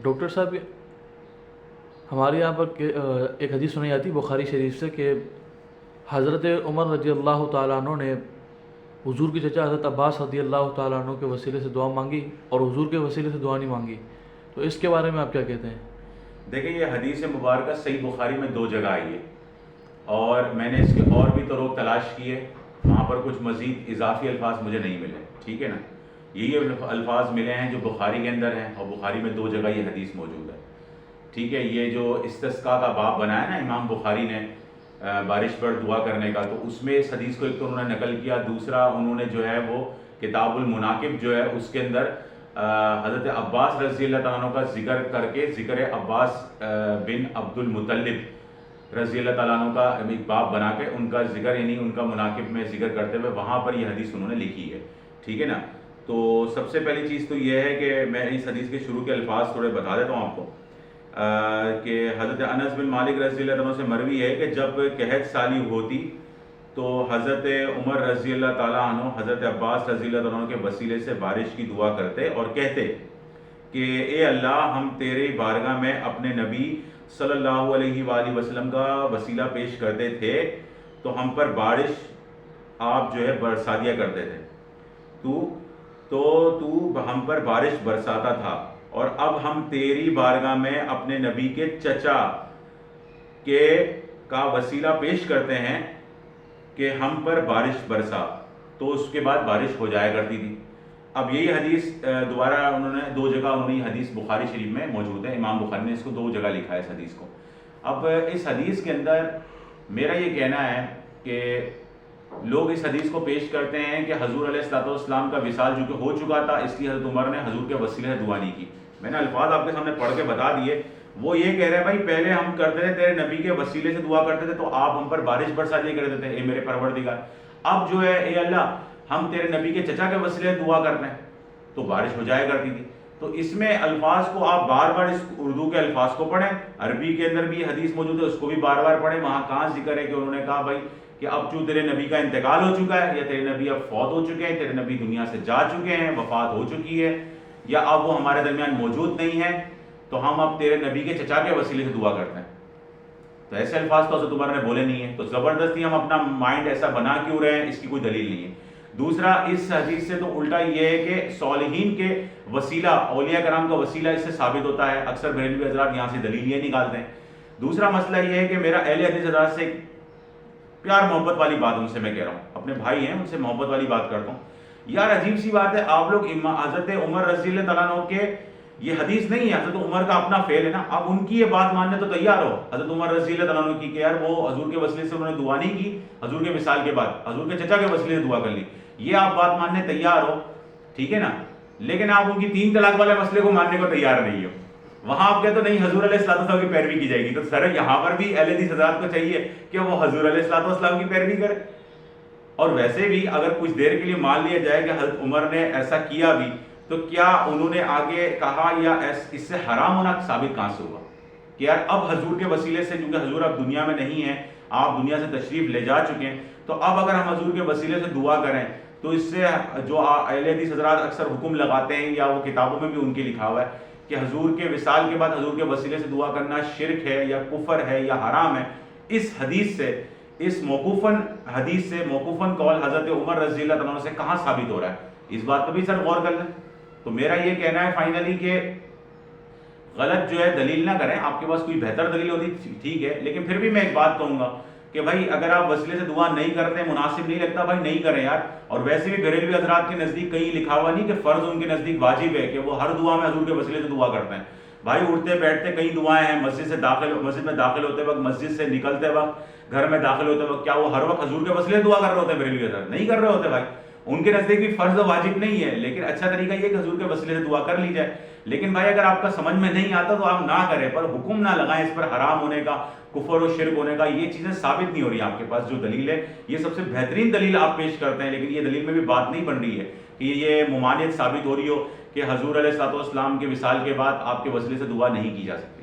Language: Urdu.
ڈاکٹر صاحب ہمارے یہاں پر ایک حدیث سنائی جاتی بخاری شریف سے کہ حضرت عمر رضی اللہ تعالیٰ عنہ نے حضور کے چچا حضرت عباس رضی اللہ تعالیٰ عنہ کے وسیلے سے دعا مانگی اور حضور کے وسیلے سے دعا نہیں مانگی، تو اس کے بارے میں آپ کیا کہتے ہیں؟ دیکھیں یہ حدیث مبارکہ صحیح بخاری میں 2 جگہ آئی ہے، اور میں نے اس کے اور بھی طرق تلاش کیے، وہاں پر کچھ مزید اضافی الفاظ مجھے نہیں ملے، ٹھیک ہے نا۔ یہی الفاظ ملے ہیں جو بخاری کے اندر ہیں، اور بخاری میں 2 جگہ یہ حدیث موجود ہے، ٹھیک ہے۔ یہ جو استسقاء کا باب بنایا نا امام بخاری نے بارش پر دعا کرنے کا، تو اس میں اس حدیث کو ایک تو انہوں نے نقل کیا، دوسرا انہوں نے جو ہے وہ کتاب المناقب جو ہے اس کے اندر حضرت عباس رضی اللہ تعالیٰ عنہ کا ذکر کر کے ذکر عباس بن عبد المطلب رضی اللہ تعالیٰ عنہ کا ایک باب بنا کے ان کا ذکر، یعنی ان کا مناقب میں ذکر کرتے ہوئے وہاں پر یہ حدیث انہوں نے لکھی ہے، ٹھیک ہے نا۔ تو سب سے پہلی چیز تو یہ ہے کہ میں اس حدیث کے شروع کے الفاظ تھوڑے بتا دیتا ہوں آپ کو، کہ حضرت انس بن مالک رضی اللہ عنہ سے مروی ہے کہ جب قحط سالی ہوتی تو حضرت عمر رضی اللہ تعالیٰ عنہ حضرت عباس رضی اللہ تعالیٰ عنہ کے وسیلے سے بارش کی دعا کرتے اور کہتے کہ اے اللہ، ہم تیرے بارگاہ میں اپنے نبی صلی اللہ علیہ وآلہ وسلم کا وسیلہ پیش کرتے تھے تو ہم پر بارش آپ جو ہے برسا دیا کرتے تھے، تو ہم پر بارش برساتا تھا، اور اب ہم تیری بارگاہ میں اپنے نبی کے چچا کا وسیلہ پیش کرتے ہیں کہ ہم پر بارش برسا، تو اس کے بعد بارش ہو جایا کرتی تھی۔ اب یہی حدیث دوبارہ انہوں نے 2 جگہ یہ حدیث بخاری شریف میں موجود ہے، امام بخاری نے اس کو 2 جگہ لکھا ہے اس حدیث کو۔ اب اس حدیث کے اندر میرا یہ کہنا ہے کہ لوگ اس حدیث کو پیش کرتے ہیں کہ حضور علیہ الصلوۃ والسلام کا وصال جو کہ ہو چکا تھا، اس لیے حضرت عمر نے حضور کے وسیلے سے دعا نہیں کی۔ میں نے الفاظ آپ کے سامنے پڑھ کے بتا دیے، وہ یہ کہہ رہے ہیں بھائی پہلے ہم کرتے تھے تیرے نبی کے وسیلے سے دعا کرتے تھے تو آپ ہم پر بارش برسا دیا کرتے تھے اے میرے پروردگار، اب جو ہے اے اللہ ہم تیرے نبی کے چچا کے وسیلے سے دعا کرتے ہیں تو بارش ہو جایا کرتی تھی۔ تو اس میں الفاظ کو آپ بار بار اس اردو کے الفاظ کو پڑھیں، عربی کے اندر بھی حدیث موجود ہے اس کو بھی بار بار پڑھیں، وہاں کہاں ذکر ہے کہ انہوں نے کہا بھائی کہ اب جو تیرے نبی کا انتقال ہو چکا ہے، یا تیرے نبی اب فوت ہو چکے ہیں، تیرے نبی دنیا سے جا چکے ہیں، وفات ہو چکی ہے، یا اب وہ ہمارے درمیان موجود نہیں ہے، تو ہم اب تیرے نبی کے چچا کے وسیلے سے دعا کرتے ہیں۔ تو ایسے الفاظ تو حضرت عمر نے بولے نہیں ہیں، تو زبردستی ہم اپنا مائنڈ ایسا بنا کیوں رہے ہیں، اس کی کوئی دلیل نہیں ہے۔ دوسرا اس حدیث سے تو الٹا یہ ہے کہ صالحین کے وسیلہ، اولیاء کرام کا وسیلہ اس سے ثابت ہوتا ہے، اکثر بریلوی حضرات یہاں سے دلیل یہ نکالتے ہیں۔ دوسرا مسئلہ یہ ہے کہ میرا اہل حدیث حضرات سے پیار محبت والی بات ان سے میں کہہ رہا ہوں، اپنے بھائی ہیں ان سے محبت والی بات کرتا ہوں، یار عجیب سی بات ہے، آپ لوگ حضرت عمر رضی اللہ تعالیٰ عنہ کے، یہ حدیث نہیں ہے، حضرت عمر کا اپنا فعل ہے نا، اب ان کی یہ بات ماننے تو تیار ہو حضرت عمر رضی اللہ تعالیٰ عنہ کی کہ یار وہ حضور کے وسیلے سے انہوں نے دعا نہیں کی، حضور کے وصال کے بعد حضور کے چچا کے وسیلے سے دعا کر لی، یہ آپ بات ماننے تیار ہو، ٹھیک ہے نا، لیکن آپ ان کی 3 طلاق والے مسئلے کو ماننے کو تیار نہیں ہو، وہاں آپ کہتے نہیں حضور علیہ الصلوۃ والسلام کی پیروی کی جائے گی، تو سر یہاں پر بھی اہل حدیث حضرات کو چاہیے کہ وہ حضور علیہ الصلوۃ والسلام کی پیروی کرے۔ اور ویسے بھی اگر کچھ دیر کے لیے مان لیا جائے کہ حضرت عمر نے ایسا کیا بھی، تو کیا انہوں نے آگے کہا یا اس سے حرام ہونا ثابت کہاں سے ہوا کہ یار اب حضور کے وسیلے سے، کیونکہ حضور اب دنیا میں نہیں ہیں، آپ دنیا سے تشریف لے جا چکے ہیں، تو اب اگر ہم حضور کے وسیلے سے دعا کریں تو اس سے جو اہل حدیث حضرات اکثر حکم لگاتے ہیں، یا وہ کتابوں میں بھی ان کے لکھا ہوا ہے کہ حضور کے وصال کے بعد حضور کے وسیلے سے دعا کرنا شرک ہے یا کفر ہے یا حرام ہے، اس حدیث سے، اس موقوفاً حدیث سے موقوفاً قول حضرت عمر رضی اللہ تعالیٰ عنہ سے کہاں ثابت ہو رہا ہے، اس بات پہ بھی سر غور کر لیں۔ تو میرا یہ کہنا ہے فائنلی کہ غلط جو ہے دلیل نہ کریں، آپ کے پاس کوئی بہتر دلیل ہوتی ٹھیک ہے، لیکن پھر بھی میں ایک بات کہوں گا کہ بھائی اگر آپ وسیلے سے دعا نہیں کرتے، مناسب نہیں لگتا، بھائی نہیں کریں یار۔ اور ویسے بھی بریلوی حضرات کے نزدیک کہیں لکھا ہوا نہیں کہ فرض، ان کے نزدیک واجب ہے کہ وہ ہر دعا میں حضور کے وسیلے سے دعا کرتے ہیں۔ بھائی اٹھتے بیٹھتے کئی دعائیں ہیں، مسجد میں داخل ہوتے وقت، مسجد سے نکلتے وقت، گھر میں داخل ہوتے وقت، کیا وہ ہر وقت حضور کے وسیلے سے دعا کر رہے ہوتے ہیں؟ بریلوی حضرات نہیں کر رہے ہوتے بھائی، ان کے نزدیک بھی فرض واجب نہیں ہے، لیکن اچھا طریقہ یہ کہ حضور کے وسیلے سے دعا کر لی جائے۔ لیکن بھائی اگر آپ کا سمجھ میں نہیں آتا تو آپ نہ کریں، پر حکم نہ لگائیں اس پر حرام ہونے کا، کفر و شرک ہونے کا، یہ چیزیں ثابت نہیں ہو رہی آپ کے پاس۔ جو دلیل ہے یہ سب سے بہترین دلیل آپ پیش کرتے ہیں، لیکن یہ دلیل میں بھی بات نہیں بن رہی ہے کہ یہ ممانعت ثابت ہو رہی ہو کہ حضور علیہ الصلوۃ والسلام کے وصال کے بعد آپ کے وسیلے سے دعا نہیں کی جا سکتی۔